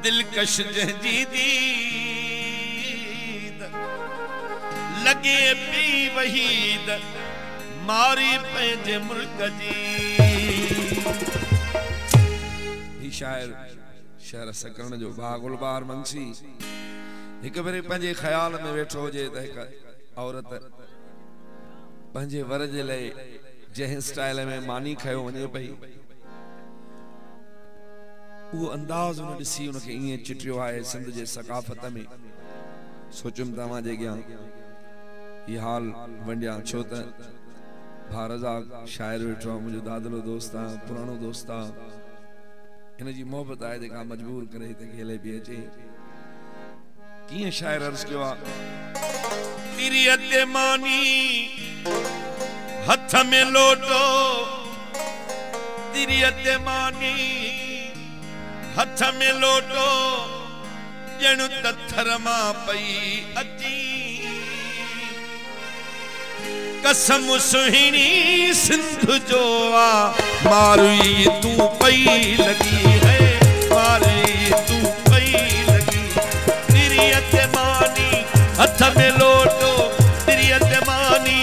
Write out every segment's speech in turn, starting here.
दिलकश जंहिंजी दीद लगे पी वहीद मारी पंहिंजे मुल्क जी। ही शायर शहर सकरण जो बागुल बार मंसी एक भेरे पंहिंजे ख्याल में वेठो हुजे त हिक औरत पंहिंजे वर जे लाइ जंहिं स्टाइल में मानी खयो वञे पई वो अंदाज उन ॾिसी उनखे ईअं चिटियो आहे सिंध जे सकाफ़त में। सोचुमि तव्हां जे अॻियां ये हाल वंडिया छो त भारज़ाक शायर वेठो आहे मुंहिंजो दादलो दोस्त आहे पुराणो दोस्त आहे इन जी मोहबत आहे जेका मजबूर करे हिते खेले पई अचे। कीअं शायर अर्ज़ कयो आहे तिरियत मानी हथ में लोटो तिरियत मानी हथ में लोटो जण तथर मां पई अची कसम सुहिणी सिंध जो आ मारी तू पई लगी है मारी तू पई लगी। तिरियत मानी हथ में लोटो तिरियत मानी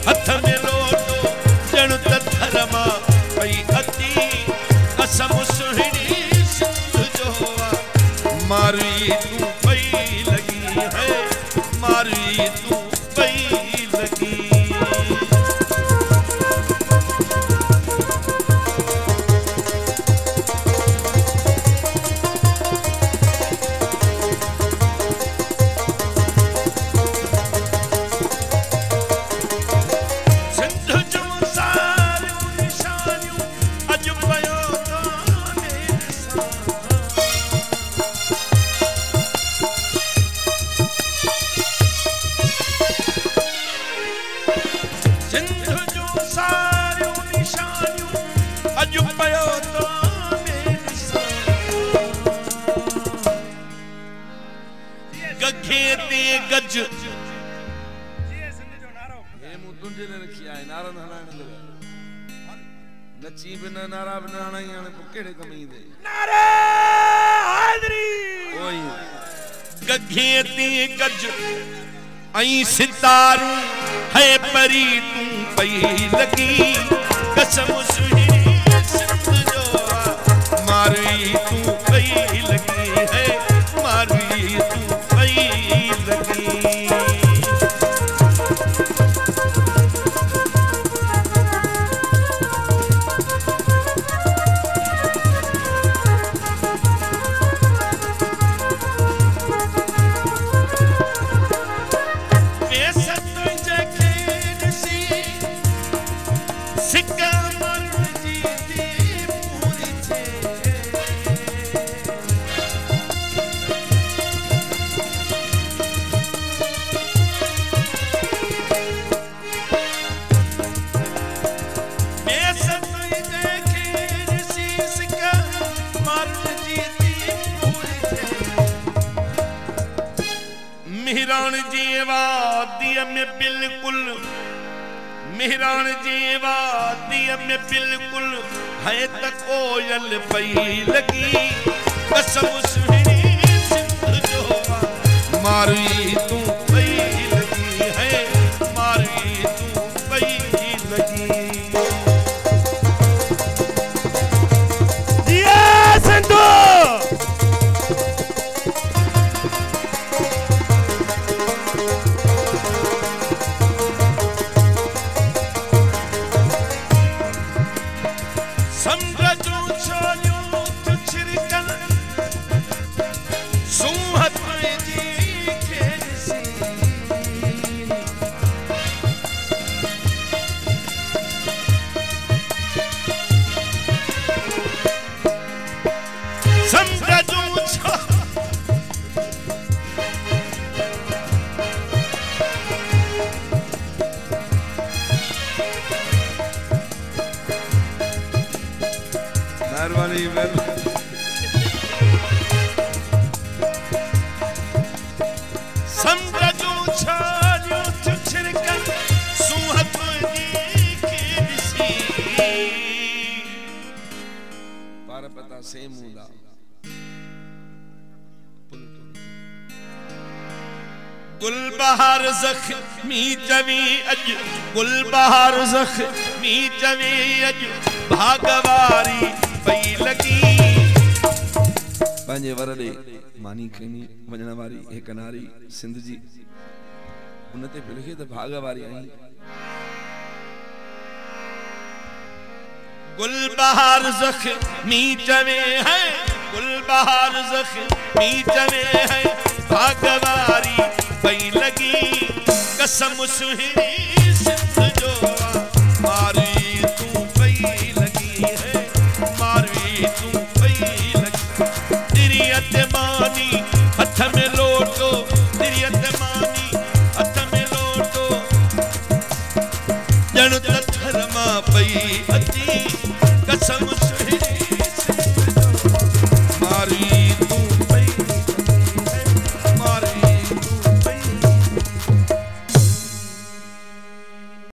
हथ में लोटो जण तथर मां पई अची कसम सुहिणी मारी तू पई लगी है मारी तू पई लगी। सिंध जो सारियूं निशानियूं अॼु पयो गज ये मुतुंजे ने रखी है नारा हणाण लगा नची बिना नारा बिना हणाई हाने केड़े कमी दे नारे हाज़री ओई गखे ते गज आई सितारू है परी तू पई लगी कसम सुहिणी सिंध जो मारी तू पई लगी है मारी तू पई लगी। मेहरान जी वादिय में बिल्कुल मेहरान जी वादिय में बिल्कुल है त कोयल पई लगी कसम सुहिणी सिंध जो मारी तू पई लगी है मारी तू पई लगी। जिया सिंधु मारा से मूला गुलबहार ज़ख्मी चवी अज गुलबहार ज़ख्मी चवी अज भागवारी पई लगी पंजे वरले मानी खणी वजण वारी एक नारी सिंध जी उनते लिखे त भागवारी आई गुलबहार ज़ख्मी चवे है गुलबहार ज़ख्मी चवे है भागवारी पई लगी कसम सुहिणी सिंध जो मारी तू पई लगी है मारी तू पई लगी तेरी अतमानी हथ में लोटो तेरी अतमानी हथ में लोटो जण तथर मां पई अची